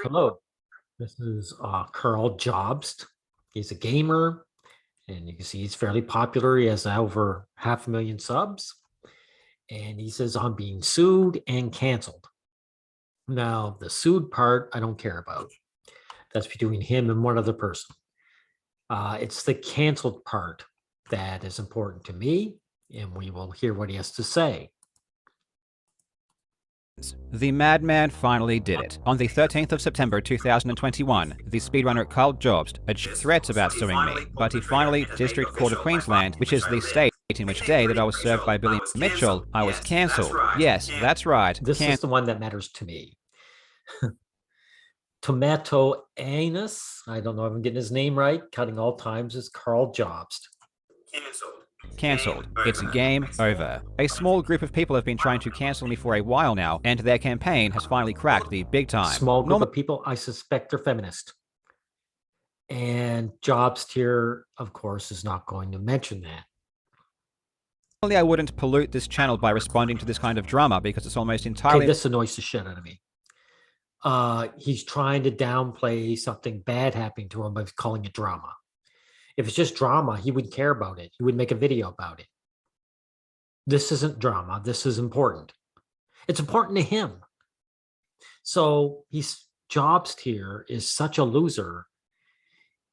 Hello, this is Karl Jobst. He's a gamer, and you can see he's fairly popular. He has over 500,000 subs, and he says, I'm being sued and canceled. Now, the sued part, I don't care about. That's between him and one other person. It's the canceled part that is important to me, and we will hear what he has to say. The madman finally did it. On the 13th of September 2021, the speedrunner Karl Jobst achieved threats about suing me, but he finally, District Court of Queensland, which is the state in which day that I was served by Billy Mitchell, I was cancelled. Yes, that's right. This is the one that matters to me. Tomatoanus, I don't know if I'm getting his name right, cutting all times, is Karl Jobst. Cancelled. It's game over. A small group of people have been trying to cancel me for a while now, and their campaign has finally cracked the big time. Small group of people, I suspect they're feminist. And Jobst here, of course, is not going to mention that. Normally, I wouldn't pollute this channel by responding to this kind of drama because it's almost entirely. Okay, this annoys the shit out of me. He's trying to downplay something bad happening to him by calling it drama. If it's just drama, he wouldn't care about it. He would make a video about it. This isn't drama. This is important. It's important to him. So Jobst here is such a loser.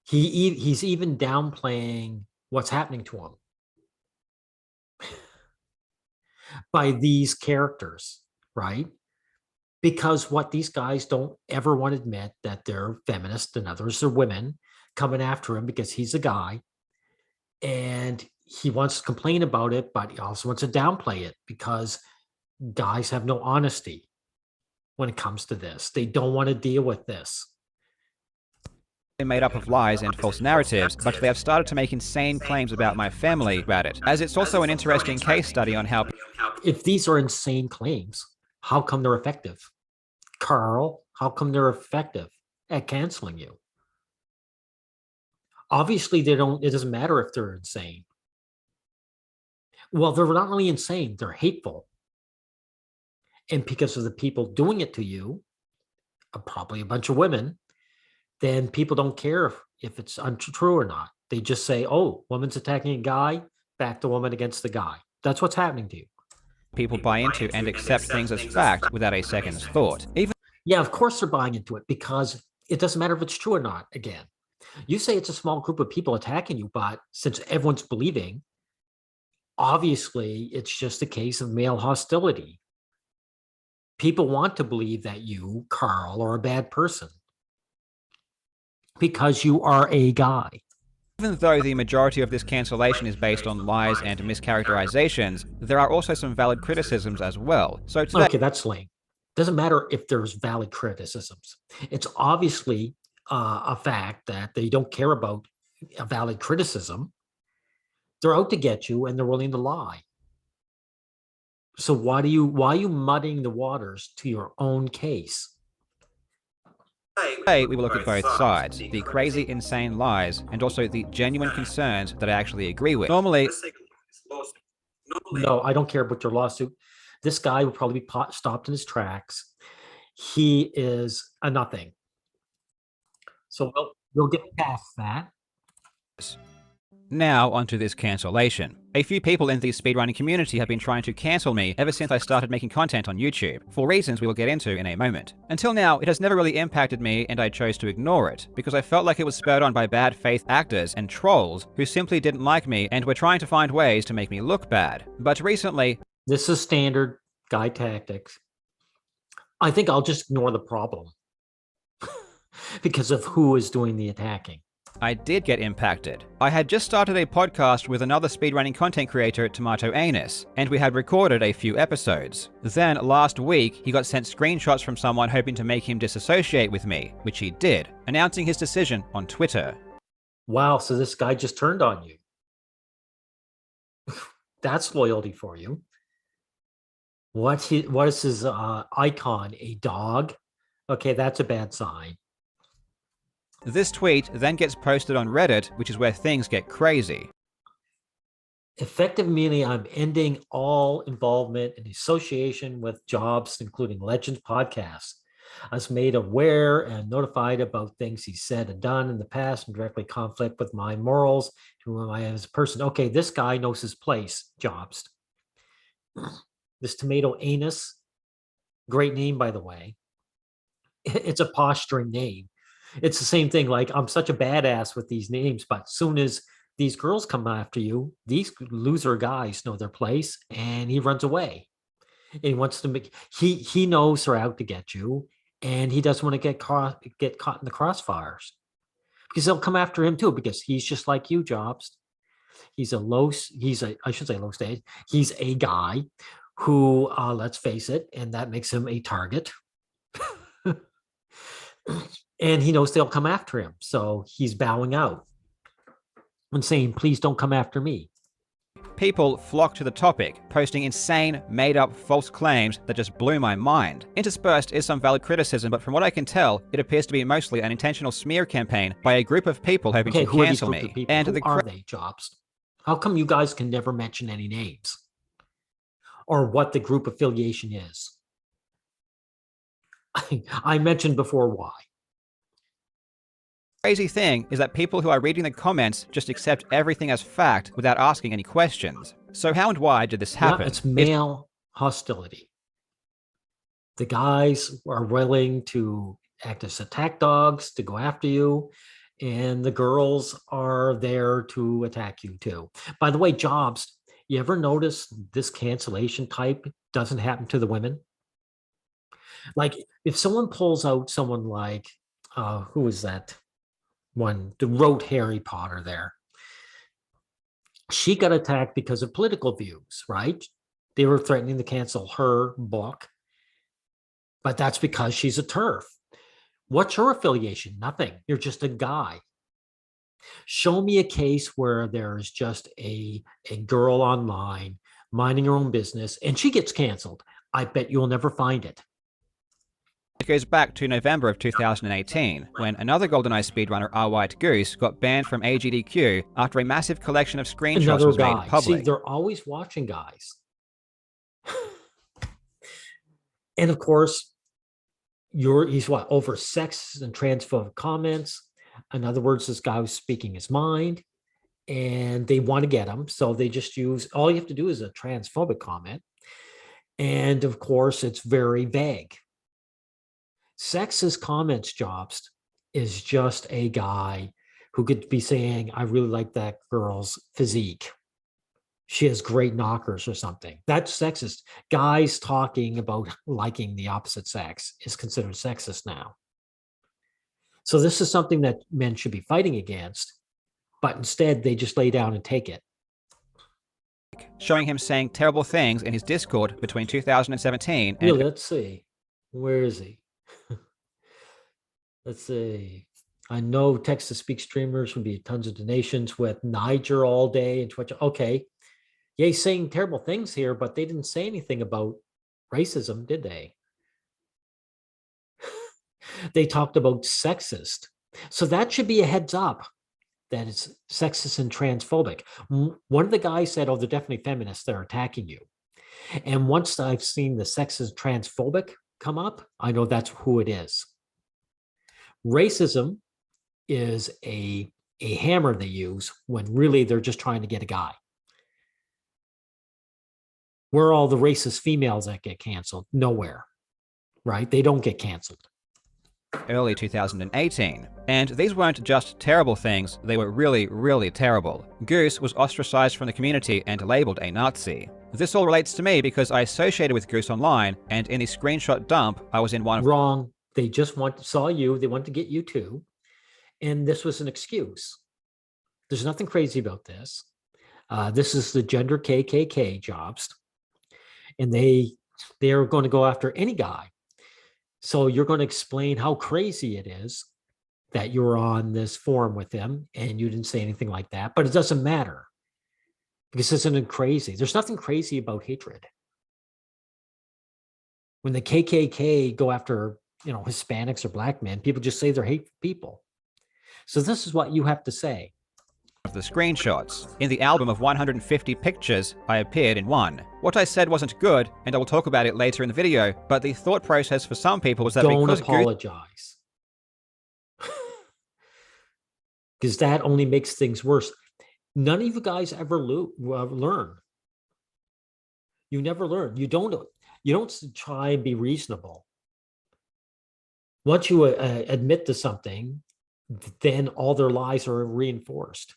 He's even downplaying what's happening to him by these characters, right? Because what these guys don't ever want to admit that they're feminists and others are women coming after him because he's a guy, and he wants to complain about it, but he also wants to downplay it because guys have no honesty when it comes to this. They don't want to deal with this. Made up of lies and false narratives, but they have started to make insane claims about my family about it, as it's also an interesting case study on how. If these are insane claims, how come they're effective? Karl, how come they're effective at canceling you? Obviously, it doesn't matter if they're insane. Well, they're not really insane, they're hateful. And because of the people doing it to you, probably a bunch of women, then people don't care if it's untrue or not. They just say, oh, woman's attacking a guy, back the woman against the guy. That's what's happening to you. People buy into and accept things as fact without a second's thought. Yeah, of course they're buying into it because it doesn't matter if it's true or not. Again, you say it's a small group of people attacking you, but since everyone's believing, obviously it's just a case of male hostility. People want to believe that you, Karl, are a bad person because you are a guy. Even though the majority of this cancellation is based on lies and mischaracterizations, there are also some valid criticisms as well. So today, okay, that's lame. Doesn't matter if there's valid criticisms. It's obviously a fact that they don't care about a valid criticism. They're out to get you, and they're willing to lie. So why are you muddying the waters to your own case? today we will look at both sides, the crazy, insane lies, and also the genuine concerns that I actually agree with. Normally, no, I don't care about your lawsuit. This guy will probably be stopped in his tracks. He is a nothing. So we'll get past that. Now onto this cancellation. A few people in the speedrunning community have been trying to cancel me ever since I started making content on YouTube, for reasons we will get into in a moment. Until now, it has never really impacted me, and I chose to ignore it, because I felt like it was spurred on by bad faith actors and trolls who simply didn't like me and were trying to find ways to make me look bad. But recently... This is standard guy tactics. I think I'll just ignore the problem because of who is doing the attacking. I did get impacted. I had just started a podcast with another speedrunning content creator, tomatoanus, and we had recorded a few episodes. Then, last week, he got sent screenshots from someone hoping to make him disassociate with me, which he did, announcing his decision on Twitter. Wow, so this guy just turned on you. That's loyalty for you. What is his icon? A dog? Okay, that's a bad sign. This tweet then gets posted on Reddit, which is where things get crazy. Effective meaning I'm ending all involvement and association with Jobst, including Legends podcasts. was made aware and notified about things he said and done in the past and directly conflict with my morals to whom I am as a person. Okay, this guy knows his place, Jobst. This tomatoanus, great name, by the way. It's a posturing name. It's the same thing. Like, I'm such a badass with these names, but soon as these girls come after you, these loser guys know their place, and he runs away. And he wants to make he knows they're out to get you, and he doesn't want to get caught in the crossfires because they'll come after him too. Because he's just like you, Jobs. I should say low stage. He's a guy who, let's face it, and that makes him a target. And he knows they'll come after him, so he's bowing out and saying, "Please don't come after me." People flocked to the topic, posting insane, made-up, false claims that just blew my mind. Interspersed is some valid criticism, but from what I can tell, it appears to be mostly an intentional smear campaign by a group of people hoping to cancel me. And who are they, Jobs? How come you guys can never mention any names or what the group affiliation is? I mentioned before why. Crazy thing is that people who are reading the comments just accept everything as fact without asking any questions. So how and why did this happen? Yeah, it's male hostility. The guys are willing to act as attack dogs to go after you, and the girls are there to attack you too. By the way, Jobs, you ever notice this cancellation type doesn't happen to the women? Like, if someone pulls out someone like, who is that one that wrote Harry Potter there? She got attacked because of political views, right? They were threatening to cancel her book, but that's because she's a TERF. What's your affiliation? Nothing. You're just a guy. Show me a case where there's just a girl online minding her own business and she gets canceled. I bet you'll never find it. It goes back to November of 2018, when another GoldenEye speedrunner, RWhiteGoose, got banned from AGDQ after a massive collection of screenshots was made public. See, they're always watching guys. And of course, he's what, over sexist and transphobic comments. In other words, this guy was speaking his mind, and they want to get him. So they just use, all you have to do is a transphobic comment. And of course, it's very vague. Sexist comments, Jobst, is just a guy who could be saying, I really like that girl's physique. She has great knockers or something. That's sexist. Guys talking about liking the opposite sex is considered sexist now. So this is something that men should be fighting against, but instead they just lay down and take it. Showing him saying terrible things in his Discord between 2017 and... Yeah, let's see. Where is he? Let's see. I know text-to-speak streamers would be tons of donations with Niger all day and Twitch. Okay. Yeah, he's saying terrible things here, but they didn't say anything about racism, did they? They talked about sexist. So that should be a heads up that it's sexist and transphobic. One of the guys said, oh, they're definitely feminists. They're attacking you. And once I've seen the sexist transphobic come up, I know that's who it is. Racism is a hammer they use when really they're just trying to get a guy. Where are all the racist females that get canceled? Nowhere, right? They don't get canceled. Early 2018. And these weren't just terrible things, they were really, really terrible. Goose was ostracized from the community and labeled a Nazi. This all relates to me because I associated with Goose online, and in the screenshot dump, I was in one of... Wrong. They just saw you. They want to get you too. And this was an excuse. There's nothing crazy about this. This is the gender KKK Jobs. And they're going to go after any guy. So you're going to explain how crazy it is that you're on this forum with them and you didn't say anything like that, but it doesn't matter because isn't it crazy? There's nothing crazy about hatred. When the KKK go after, Hispanics or black men, people just say they're hateful people. So this is what you have to say. of the screenshots. In the album of 150 pictures, I appeared in one. What I said wasn't good, and I will talk about it later in the video, but the thought process for some people was that Don't because apologize. Because that only makes things worse. None of you guys ever learn. You never learn. You don't try and be reasonable. Once you admit to something, then all their lies are reinforced.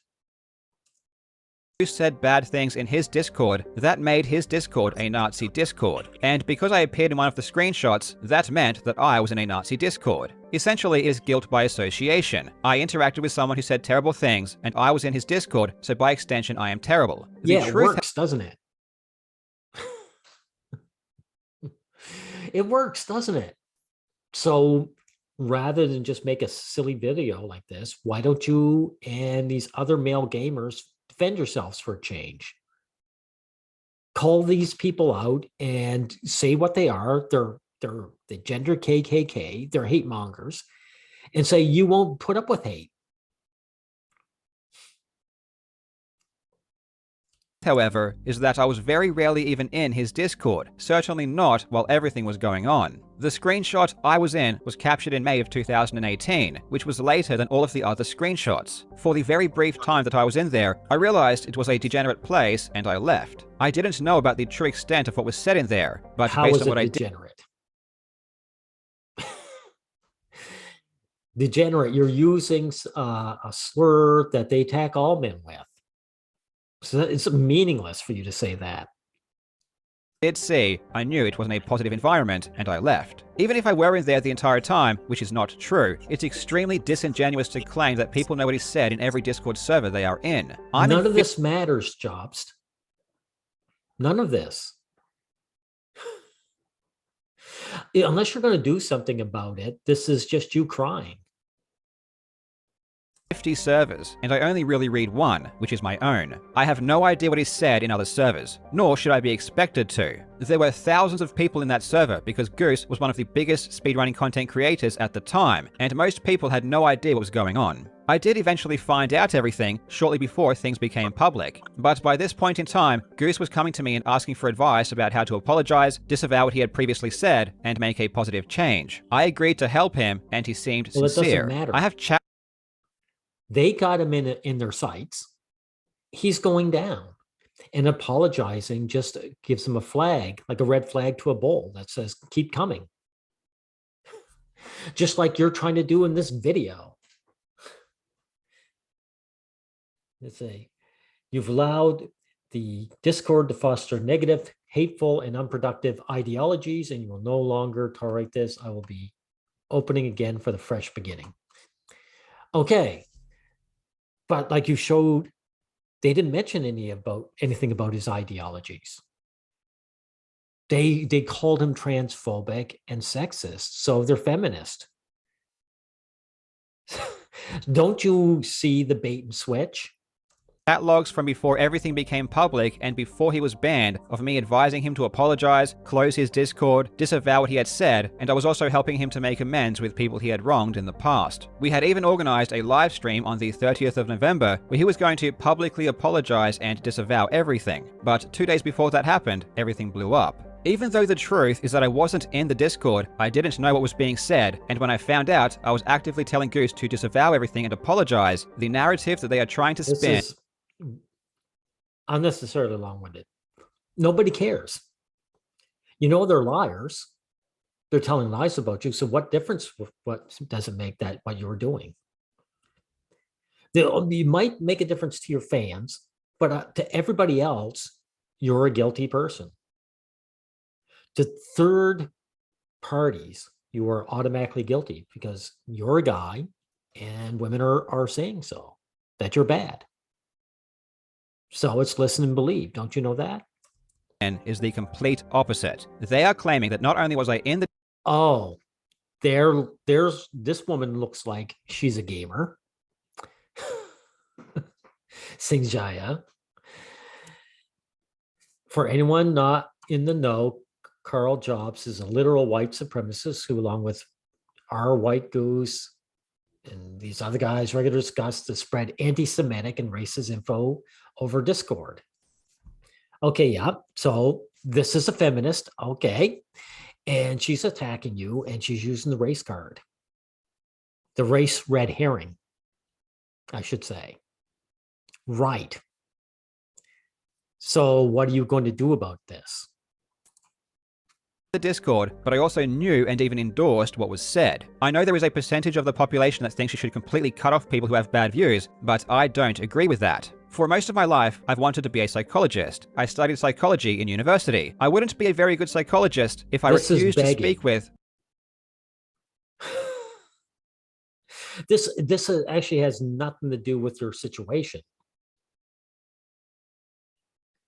Goose said bad things in his Discord, that made his Discord a Nazi Discord. And because I appeared in one of the screenshots, that meant that I was in a Nazi Discord. Essentially, it is guilt by association. I interacted with someone who said terrible things, and I was in his Discord, so by extension, I am terrible. Yeah, it works, doesn't it? It works, doesn't it? So rather than just make a silly video like this, why don't you and these other male gamers defend yourselves for a change? Call these people out and say what they are. They're the gender KKK, they're hate mongers, and say you won't put up with hate. However, is that I was very rarely even in his Discord, certainly not while everything was going on. The screenshot I was in was captured in May of 2018, which was later than all of the other screenshots. For the very brief time that I was in there, I realized it was a degenerate place and I left. I didn't know about the true extent of what was said in there, but How based is on what it I did. degenerate? Degenerate, you're using a slur that they attack all men with. So it's meaningless for you to say that. Did see, I knew it wasn't a positive environment, and I left. Even if I were in there the entire time, which is not true, it's extremely disingenuous to claim that people know what is said in every Discord server they are in. None of this matters, Jobst. None of this. Unless you're going to do something about it, this is just you crying. 50 servers, and I only really read one, which is my own. I have no idea what is said in other servers, nor should I be expected to. There were thousands of people in that server because Goose was one of the biggest speedrunning content creators at the time, and most people had no idea what was going on. I did eventually find out everything shortly before things became public, but by this point in time, Goose was coming to me and asking for advice about how to apologize, disavow what he had previously said, and make a positive change. I agreed to help him, and he seemed sincere. It doesn't matter. I have chat. They got him in their sights. He's going down, and apologizing just gives him a flag, like a red flag to a bull that says, keep coming. Just like you're trying to do in this video. Let's say, you've allowed the Discord to foster negative, hateful, and unproductive ideologies, and you will no longer tolerate this. I will be opening again for the fresh beginning. Okay. But like you showed, they didn't mention anything about his ideologies. They called him transphobic and sexist, so they're feminist. Don't you see the bait and switch? Chat logs from before everything became public and before he was banned of me advising him to apologize, close his Discord, disavow what he had said, and I was also helping him to make amends with people he had wronged in the past. We had even organized a live stream on the 30th of November where he was going to publicly apologize and disavow everything. But 2 days before that happened, everything blew up. Even though the truth is that I wasn't in the Discord, I didn't know what was being said, and when I found out, I was actively telling Goose to disavow everything and apologize. The narrative that they are trying to spin is unnecessarily long-winded. Nobody cares. You know they're liars. They're telling lies about you. So what difference? What does it make that what you were doing? You might make a difference to your fans, but to everybody else, you're a guilty person. To third parties, you are automatically guilty because you're a guy, and women are saying so that you're bad. So it's listen and believe. Don't you know that? is the complete opposite. They are claiming that not only was I in the Oh, there's this woman looks like she's a gamer. Singjaya. For anyone not in the know, Karl Jobst is a literal white supremacist who, along with RWhiteGoose, And these other guys regularly discuss to spread anti-Semitic and racist info over Discord. Okay, yeah. So this is a feminist. Okay. And she's attacking you and she's using the race card. The race red herring, I should say. Right. So what are you going to do about this? The Discord, but I also knew and even endorsed what was said. I know there is a percentage of the population that thinks you should completely cut off people who have bad views, but I don't agree with that. For most of my life, I've wanted to be a psychologist. I studied psychology in university. I wouldn't be a very good psychologist if I refused to speak with... This actually has nothing to do with your situation.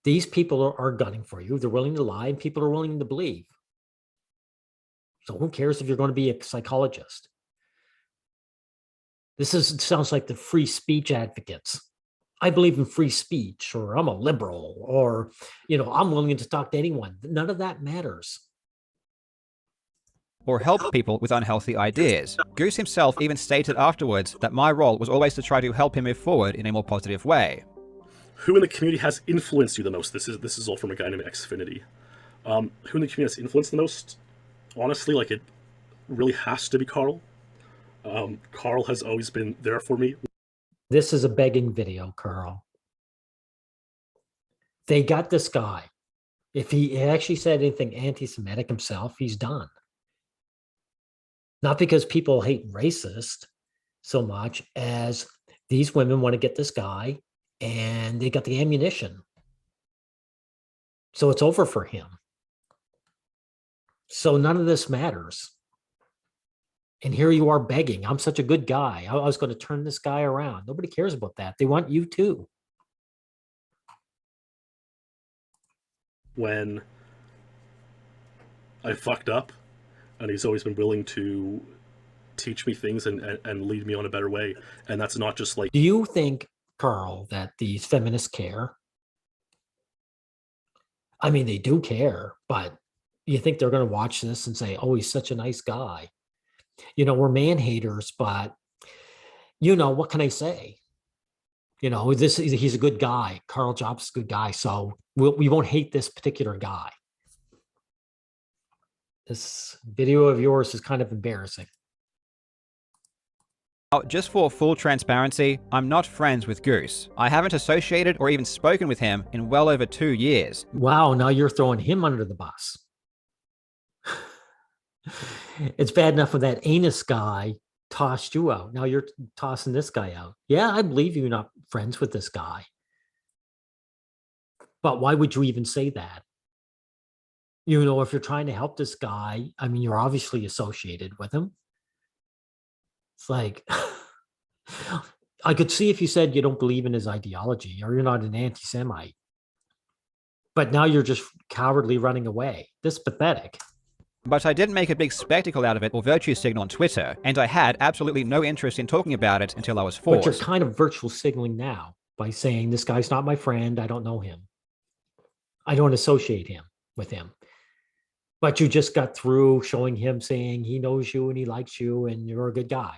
These people are gunning for you. They're willing to lie, and people are willing to believe. So who cares if you're going to be a psychologist? Sounds like the free speech advocates. I believe in free speech, or I'm a liberal, or, I'm willing to talk to anyone. None of that matters. Or help people with unhealthy ideas. Goose himself even stated afterwards that my role was always to try to help him move forward in a more positive way. Who in the community has influenced you the most? This is all from a guy named Xfinity. Who in the community has influenced the most? Honestly, it really has to be Carl. Carl has always been there for me. This is a begging video, Carl. They got this guy. If he actually said anything anti-Semitic himself, he's done. Not because people hate racist so much as these women want to get this guy and they got the ammunition. So it's over for him. So none of this matters. And here you are begging. I'm such a good guy. I was going to turn this guy around. Nobody cares about that. They want you too. When I fucked up, and he's always been willing to teach me things and lead me on a better way. And that's not just Do you think, Carl, that these feminists care? I mean, they do care, but you think they're going to watch this and say, oh, he's such a nice guy? We're man haters, but what can I say? He's a good guy. Karl Jobst is a good guy. So we won't hate this particular guy. This video of yours is kind of embarrassing. Just for full transparency, I'm not friends with Goose. I haven't associated or even spoken with him in well over 2 years. Wow, now you're throwing him under the bus. It's bad enough when that anus guy tossed you out. Now you're tossing this guy out. Yeah, I believe you're not friends with this guy. But why would you even say that? If you're trying to help this guy, I mean, you're obviously associated with him. It's like, I could see if you said you don't believe in his ideology or you're not an anti-Semite. But now you're just cowardly running away. This is pathetic. But I didn't make a big spectacle out of it or virtue signal on Twitter, and I had absolutely no interest in talking about it until I was forced. But you're kind of virtual signaling now by saying, this guy's not my friend, I don't know him. I don't associate him with him. But you just got through showing him saying he knows you and he likes you and you're a good guy.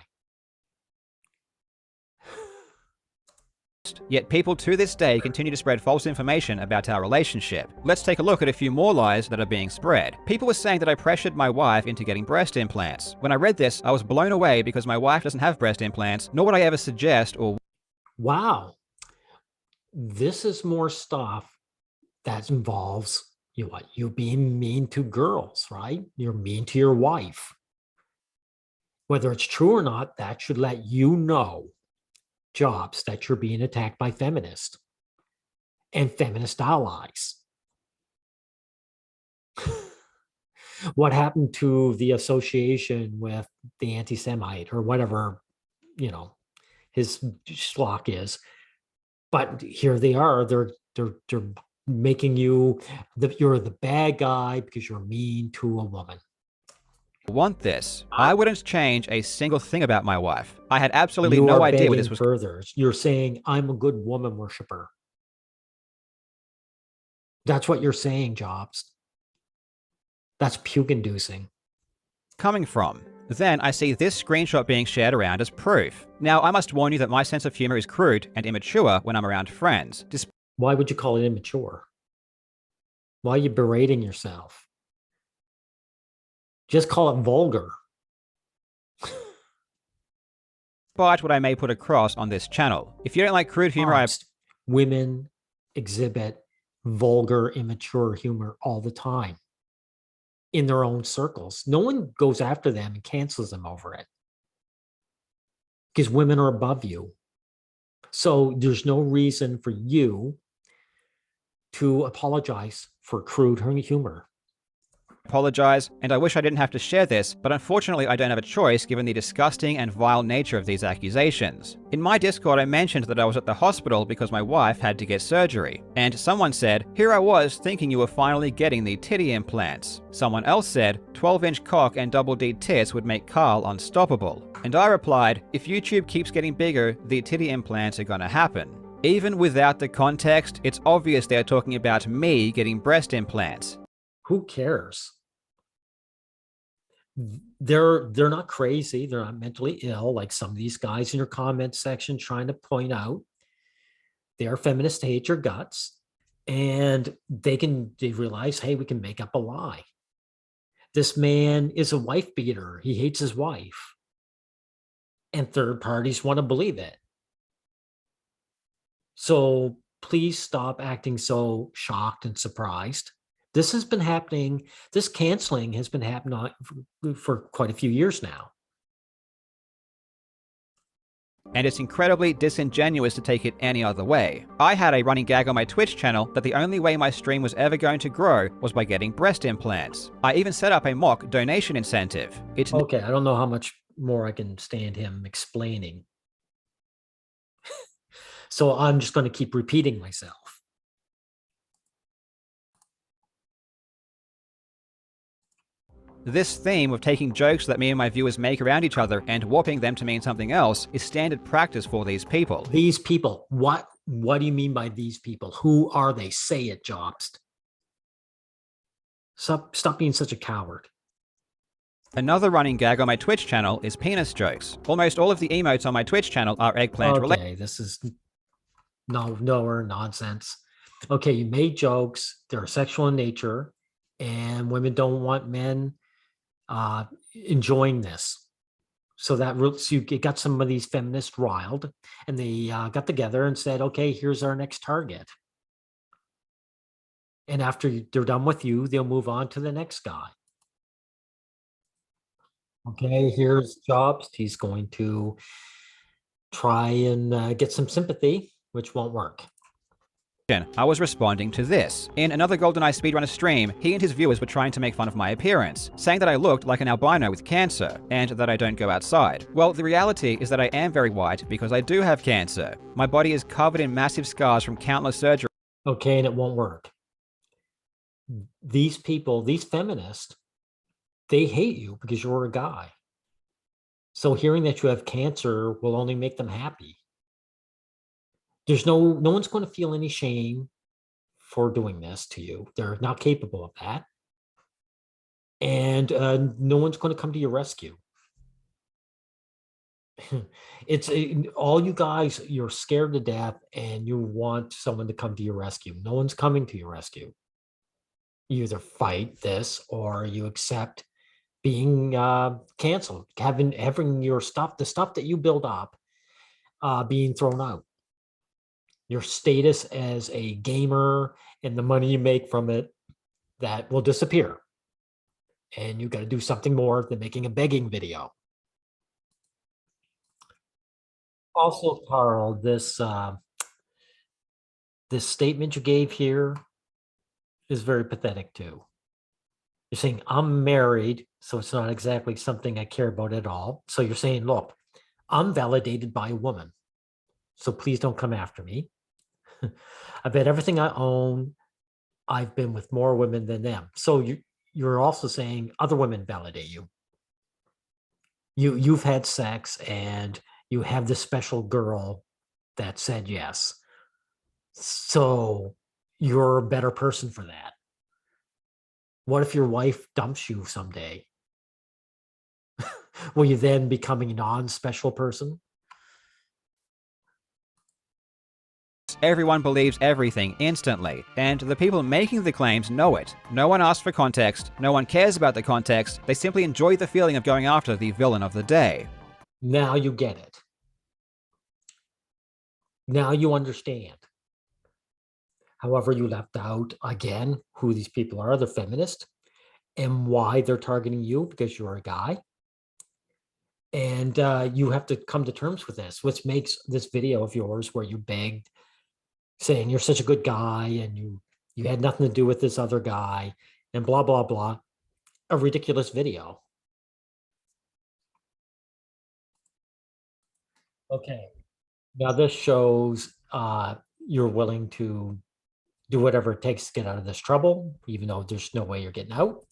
Yet people to this day continue to spread false information about our relationship. Let's take a look at a few more lies that are being spread. People were saying that I pressured my wife into getting breast implants. When I read this, I was blown away because my wife doesn't have breast implants, nor would I ever suggest or... Wow. This is more stuff that involves you being mean to girls, right? You're mean to your wife. Whether it's true or not, that should let you know, Jobs, that you're being attacked by feminists and feminist allies. What happened to the association with the anti-Semite or whatever, his schlock is? But here they are. They're making you're the bad guy because you're mean to a woman. Want this. I wouldn't change a single thing about my wife. I had absolutely no idea what this was. Further, you're saying I'm a good woman worshiper. That's what you're saying, Jobs. That's puke-inducing. Coming from. Then I see this screenshot being shared around as proof. Now, I must warn you that my sense of humor is crude and immature when I'm around friends. Why would you call it immature? Why are you berating yourself? Just call it vulgar. Despite what I may put across on this channel. If you don't like crude humor, Women exhibit vulgar, immature humor all the time in their own circles. No one goes after them and cancels them over it because women are above you. So there's no reason for you to apologize for crude humor. apologize, and I wish I didn't have to share this, but unfortunately I don't have a choice given the disgusting and vile nature of these accusations. In my Discord I mentioned that I was at the hospital because my wife had to get surgery, and someone said, "Here I was thinking you were finally getting the titty implants." Someone else said, 12-inch cock and double D tits would make Karl unstoppable. And I replied, if YouTube keeps getting bigger, the titty implants are gonna happen. Even without the context, it's obvious they're talking about me getting breast implants. Who cares? They're not crazy. They're not mentally ill like some of these guys in your comment section trying to point out. They are feminists, hate your guts, and they realize, hey, we can make up a lie. This man is a wife beater. He hates his wife. And third parties want to believe it. So please stop acting so shocked and surprised. This has been happening. This canceling has been happening for quite a few years now. And it's incredibly disingenuous to take it any other way. I had a running gag on my Twitch channel that the only way my stream was ever going to grow was by getting breast implants. I even set up a mock donation incentive. It's okay, I don't know how much more I can stand him explaining. So I'm just going to keep repeating myself. This theme of taking jokes that me and my viewers make around each other and warping them to mean something else is standard practice for these people. These people, what do you mean by these people? Who are they? Say it, Jobst. Stop being such a coward. Another running gag on my Twitch channel is penis jokes. Almost all of the emotes on my Twitch channel are eggplant related. Okay, this is nowhere nonsense. Okay, you made jokes. They're sexual in nature, and women don't want men enjoying this. So you got some of these feminists riled, and they got together and said, okay, here's our next target. And after they're done with you, they'll move on to the next guy. Okay, here's Jobst. He's going to try and get some sympathy, which won't work. I was responding to this. In another GoldenEye speedrunner stream, he and his viewers were trying to make fun of my appearance, saying that I looked like an albino with cancer, and that I don't go outside. Well, the reality is that I am very white because I do have cancer. My body is covered in massive scars from countless surgeries. Okay, and it won't work. These people, these feminists, they hate you because you're a guy. So hearing that you have cancer will only make them happy. There's no one's going to feel any shame for doing this to you. They're not capable of that. And no one's going to come to your rescue. It's all you guys, you're scared to death and you want someone to come to your rescue. No one's coming to your rescue. You either fight this or you accept being canceled, having your stuff, the stuff that you build up, being thrown out. Your status as a gamer and the money you make from it, that will disappear. And you got to do something more than making a begging video. Also, Karl, this statement you gave here is very pathetic too. You're saying I'm married, so it's not exactly something I care about at all. So you're saying, look, I'm validated by a woman, so please don't come after me. I bet everything I own, I've been with more women than them. So you're also saying other women validate you. You've had sex and you have this special girl that said yes. So you're a better person for that. What if your wife dumps you someday? Will you then become a non-special person? Everyone believes everything instantly, and the people making the claims know it. No one asks for context, no one cares about the context, they simply enjoy the feeling of going after the villain of the day. Now you get it. Now you understand. However, you left out, again, who these people are. They're feminist, and why they're targeting you, because you're a guy. And you have to come to terms with this, which makes this video of yours where you begged, saying you're such a good guy and you had nothing to do with this other guy and blah, blah, blah, a ridiculous video. Okay. Now this shows you're willing to do whatever it takes to get out of this trouble, even though there's no way you're getting out.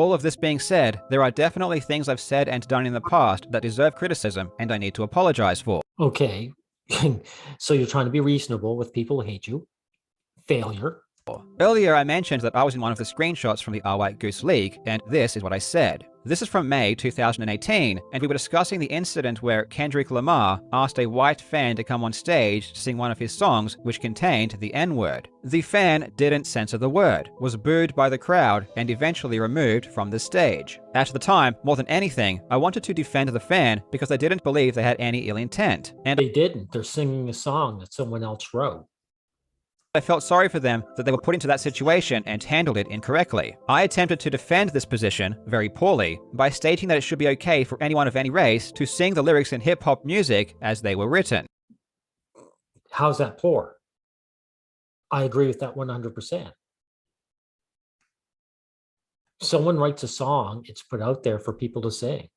All of this being said, there are definitely things I've said and done in the past that deserve criticism and I need to apologize for. Okay. So you're trying to be reasonable with people who hate you. Failure. Earlier I mentioned that I was in one of the screenshots from the RWhiteGoose leak, and this is what I said. This is from May 2018, and we were discussing the incident where Kendrick Lamar asked a white fan to come on stage to sing one of his songs which contained the N-word. The fan didn't censor the word, was booed by the crowd, and eventually removed from the stage. At the time, more than anything, I wanted to defend the fan because I didn't believe they had any ill intent. And They didn't. They're singing a song that someone else wrote. I felt sorry for them that they were put into that situation and handled it incorrectly. I attempted to defend this position, very poorly, by stating that it should be okay for anyone of any race to sing the lyrics in hip-hop music as they were written. How's that poor? I agree with that 100%. Someone writes a song, it's put out there for people to sing.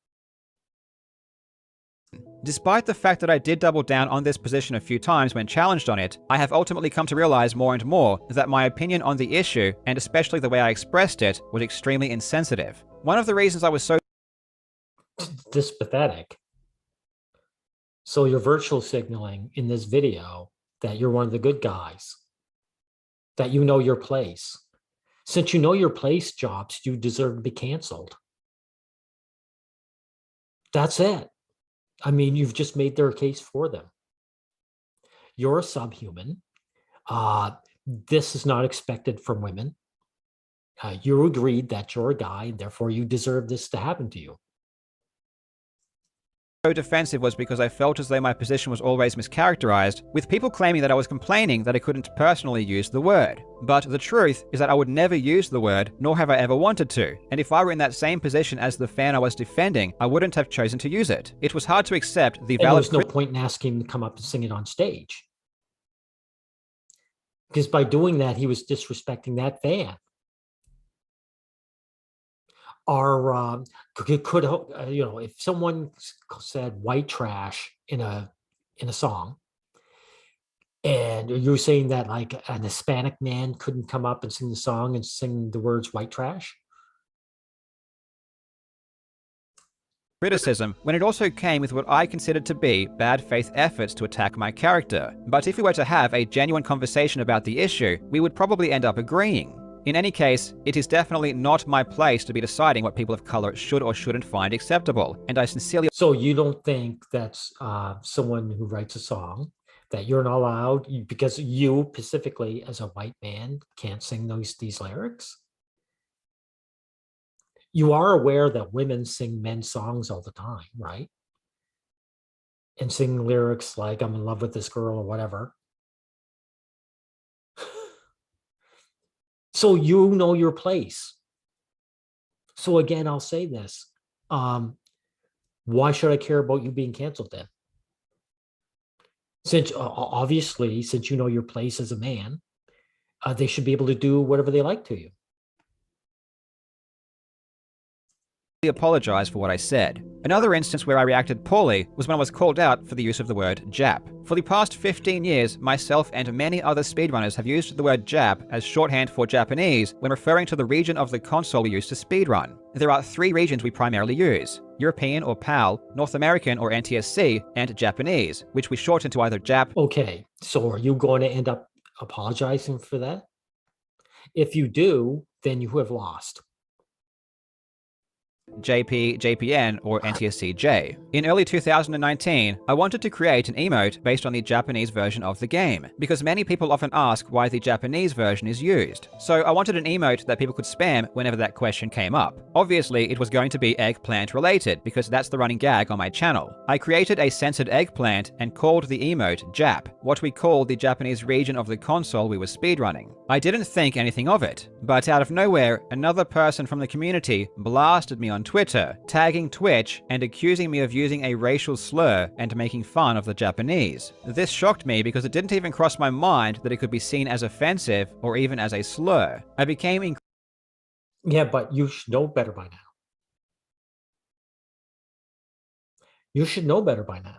Despite the fact that I did double down on this position a few times when challenged on it, I have ultimately come to realize more and more that my opinion on the issue, and especially the way I expressed it, was extremely insensitive. One of the reasons I was so This pathetic. So you're virtual signaling in this video that you're one of the good guys, that you know your place. Since you know your place, Jobst, you deserve to be canceled. That's it. I mean, you've just made their case for them. You're a subhuman. This is not expected from women. You agreed that you're a guy, and therefore you deserve this to happen to you. defensive was because I felt as though my position was always mischaracterized, with people claiming that I was complaining that I couldn't personally use the word. But the truth is that I would never use the word, nor have I ever wanted to, and if I were in that same position as the fan I was defending, I wouldn't have chosen to use it. It was hard to accept the valid— There's no point in asking him to come up and sing it on stage. Because by doing that, he was disrespecting that fan. Or could you know, if someone said white trash in a song, and you're saying that like an Hispanic man couldn't come up and sing the song and sing the words white trash? criticism when it also came with what I considered to be bad faith efforts to attack my character. But if we were to have a genuine conversation about the issue, we would probably end up agreeing. In any case, it is definitely not my place to be deciding what people of color should or shouldn't find acceptable, and I sincerely— So you don't think that's someone who writes a song that you're not allowed, because you specifically as a white man can't sing these lyrics? You are aware that women sing men's songs all the time, right? And sing lyrics like "I'm in love with this girl" or whatever. So you know your place. So again, I'll say this. Why should I care about you being canceled then? Since obviously, since you know your place as a man, they should be able to do whatever they like to you. apologize for what I said. Another instance where I reacted poorly was when I was called out for the use of the word Jap. For the past 15 years, myself and many other speedrunners have used the word Jap as shorthand for Japanese when referring to the region of the console we use to speedrun. There are 3 regions we primarily use: European or PAL, North American or NTSC, and Japanese, which we shorten to either Jap— Okay, so are you going to end up apologizing for that? If you do, then you have lost. JP, JPN, or NTSCJ. In early 2019, I wanted to create an emote based on the Japanese version of the game, because many people often ask why the Japanese version is used. So I wanted an emote that people could spam whenever that question came up. Obviously, it was going to be eggplant related, because that's the running gag on my channel. I created a censored eggplant and called the emote Jap, what we called the Japanese region of the console we were speedrunning. I didn't think anything of it, but out of nowhere, another person from the community blasted me on Twitter, tagging Twitch and accusing me of using a racial slur and making fun of the Japanese. This shocked me because it didn't even cross my mind that it could be seen as offensive or even as a slur. I became Yeah, but you should know better by now. You should know better by now.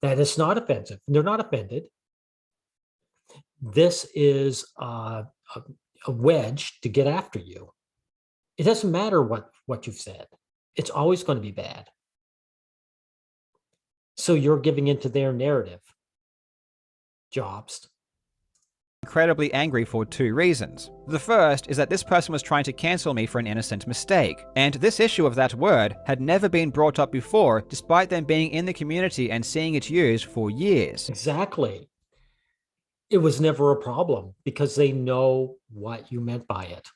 That it's not offensive. They're not offended. This is a wedge to get after you. It doesn't matter what you've said. It's always going to be bad. So you're giving into their narrative, Jobst. incredibly angry for two reasons. The first is that this person was trying to cancel me for an innocent mistake, and this issue of that word had never been brought up before, despite them being in the community and seeing it used for years. Exactly. It was never a problem because they know what you meant by it.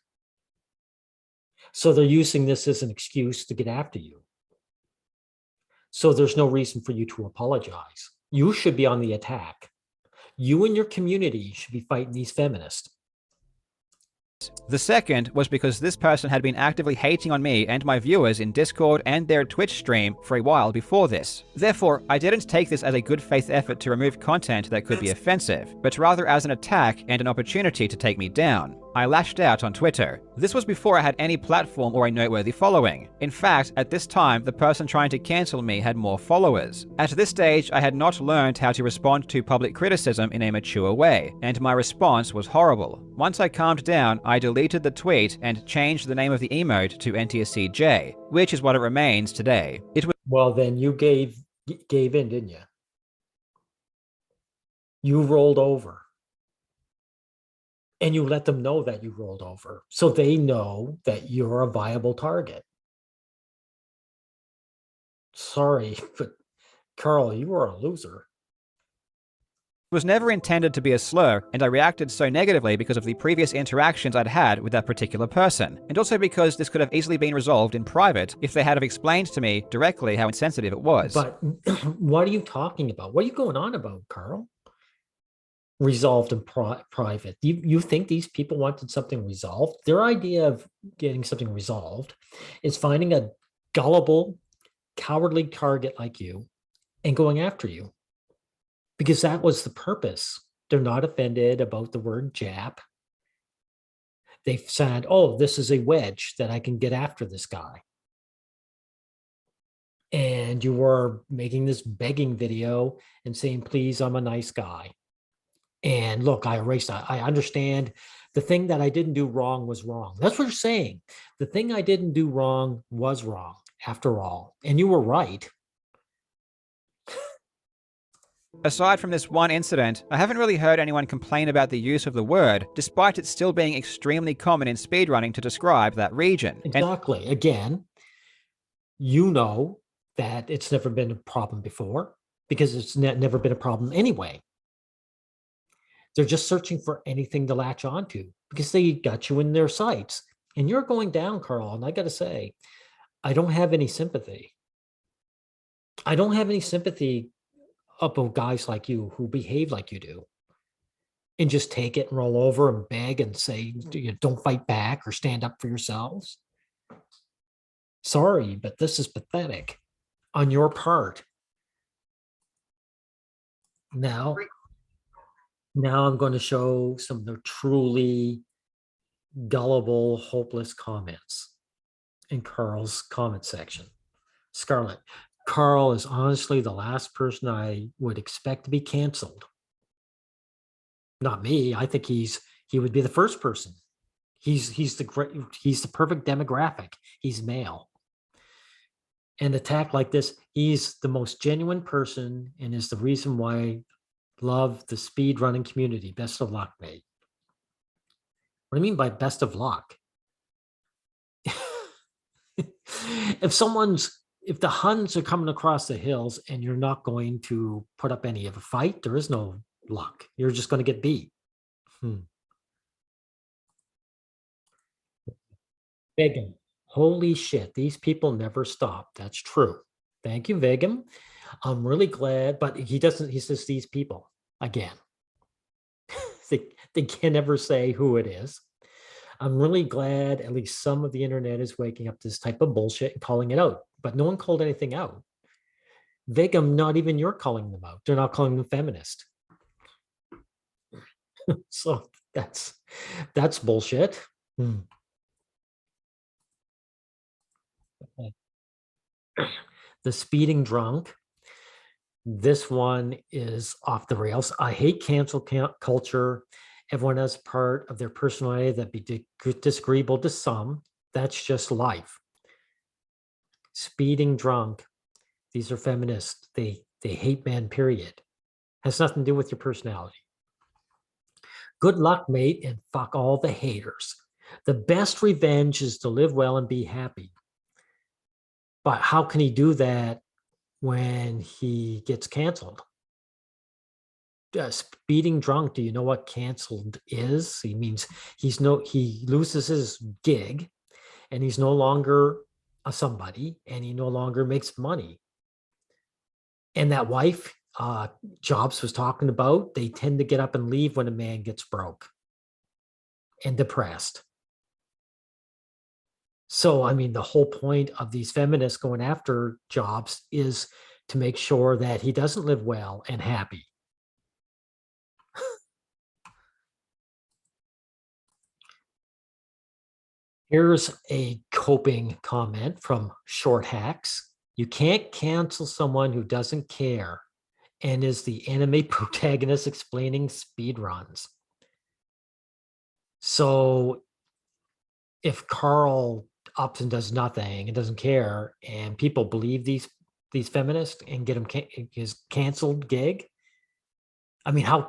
So they're using this as an excuse to get after you. So there's no reason for you to apologize. You should be on the attack. You and your community should be fighting these feminists. The second was because this person had been actively hating on me and my viewers in Discord and their Twitch stream for a while before this. Therefore, I didn't take this as a good faith effort to remove content that could be offensive, but rather as an attack and an opportunity to take me down. I lashed out on Twitter. This was before I had any platform or a noteworthy following. In fact, at this time, the person trying to cancel me had more followers. At this stage, I had not learned how to respond to public criticism in a mature way, and my response was horrible. Once I calmed down, I deleted the tweet and changed the name of the emote to NTSCJ, which is what it remains today. It was Well, then you gave in, didn't you? You rolled over. And you let them know that you rolled over, so they know that you're a viable target. Sorry, but Karl, you are a loser. was never intended to be a slur, and I reacted so negatively because of the previous interactions I'd had with that particular person, and also because this could have easily been resolved in private if they had have explained to me directly how insensitive it was. But what are you talking about? What are you going on about, Karl? Resolved in private. You think these people wanted something resolved? Their idea of getting something resolved is finding a gullible, cowardly target like you and going after you. Because that was the purpose. They're not offended about the word Jap. They've said, oh, this is a wedge that I can get after this guy. And you were making this begging video and saying, please, I'm a nice guy. And look, I erased that. I understand the thing that I didn't do wrong was wrong. That's what you're saying. The thing I didn't do wrong was wrong, after all. And you were right. Aside from this one incident, I haven't really heard anyone complain about the use of the word, despite it still being extremely common in speedrunning to describe that region. Exactly. Again, you know that it's never been a problem before because it's never been a problem anyway. They're just searching for anything to latch onto because they got you in their sights. And you're going down, Karl. And I got to say, I don't have any sympathy. I don't have any sympathy about guys like you who behave like you do and just take it and roll over and beg and say, don't fight back or stand up for yourselves. Sorry, but this is pathetic on your part. Now I'm going to show some of the truly gullible, hopeless comments in Karl's comment section. Scarlett, Karl is honestly the last person I would expect to be canceled. Not me. I think he would be the first person. He's the perfect demographic. He's male. An attack like this, he's the most genuine person and is the reason why I love the speedrunning community. Best of luck, mate. What do you mean by best of luck? if the Huns are coming across the hills and you're not going to put up any of a fight, there is no luck. You're just going to get beat. Vegan. Holy shit, these people never stop. That's true. Thank you, Vegan. I'm really glad, but he says these people again. They can never say who it is. I'm really glad at least some of the internet is waking up to this type of bullshit and calling it out, but no one called anything out. Vegan, not even you're calling them out. They're not calling them feminist. So that's bullshit. The speeding drunk. This one is off the rails. I hate cancel culture. Everyone has part of their personality that be disagreeable to some. That's just life. Speeding drunk. These are feminists. They hate men, period. Has nothing to do with your personality. Good luck, mate, and fuck all the haters. The best revenge is to live well and be happy. But how can he do that when he gets canceled? Speeding drunk, do you know what canceled is? He means he loses his gig and he's no longer a somebody and he no longer makes money. And that wife Jobs was talking about, they tend to get up and leave when a man gets broke and depressed. So, I mean, the whole point of these feminists going after Jobs is to make sure that he doesn't live well and happy. Here's a coping comment from Short Hacks. You can't cancel someone who doesn't care and is the anime protagonist explaining speedruns. So if Carl ups and does nothing and doesn't care, and people believe these feminists and get him his canceled gig, I mean, how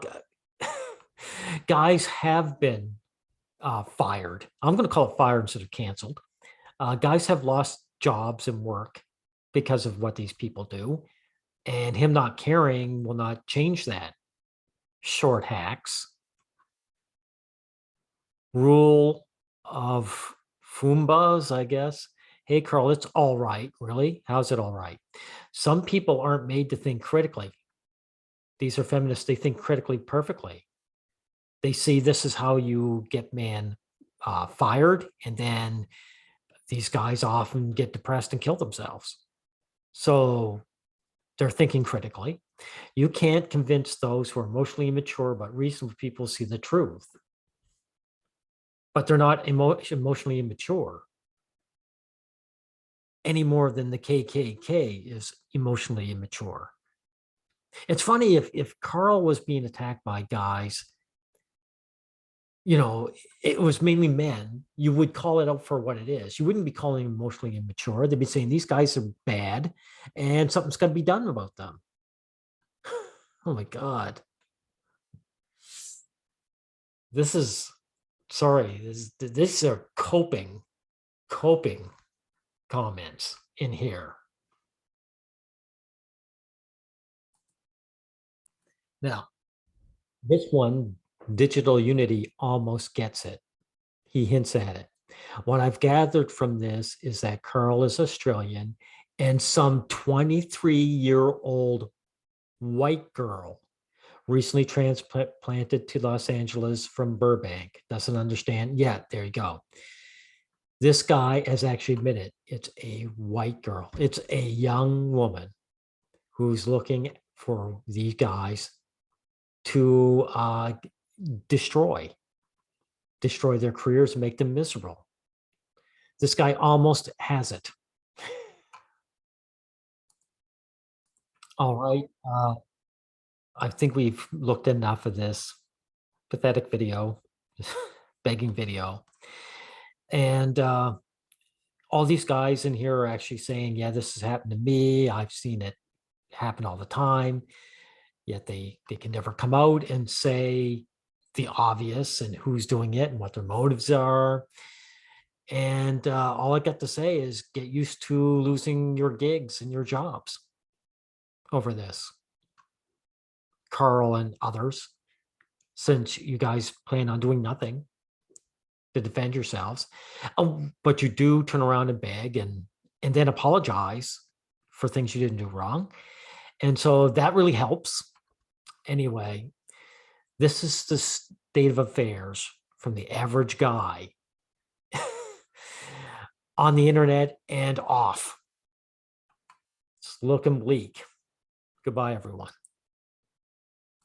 guys have been fired. I'm going to call it fired instead of canceled. Guys have lost jobs and work because of what these people do, and him not caring will not change that. Short Hacks. Rule of Fumbas, I guess. Hey, Carl, it's all right. Really? How's it all right? Some people aren't made to think critically. These are feminists. They think critically perfectly. They see this is how you get man fired, and then these guys often get depressed and kill themselves. So they're thinking critically. You can't convince those who are emotionally immature, but reasonable people see the truth. But they're not emotionally immature any more than the KKK is emotionally immature. It's funny, if Carl was being attacked by guys, you know, it was mainly men, you would call it out for what it is. You wouldn't be calling them emotionally immature. They'd be saying these guys are bad and something's got to be done about them. Oh my God. This is, sorry, this are coping comments in here. Now, this one, Digital Unity, almost gets it. He hints at it. What I've gathered from this is that Carl is Australian and some 23-year-old white girl recently transplanted to Los Angeles from Burbank. Doesn't understand yet. There you go. This guy has actually admitted it's a white girl. It's a young woman who's looking for these guys to destroy their careers and make them miserable. This guy almost has it. All right. I think we've looked enough of this pathetic video, begging video. And all these guys in here are actually saying, yeah, this has happened to me. I've seen it happen all the time. Yet they can never come out and say the obvious and who's doing it and what their motives are. And all I got to say is get used to losing your gigs and your jobs over this, Carl and others, since you guys plan on doing nothing to defend yourselves. But you do turn around and beg and then apologize for things you didn't do wrong. And so that really helps. Anyway, this is the state of affairs from the average guy on the internet and off. It's looking bleak. Goodbye, everyone.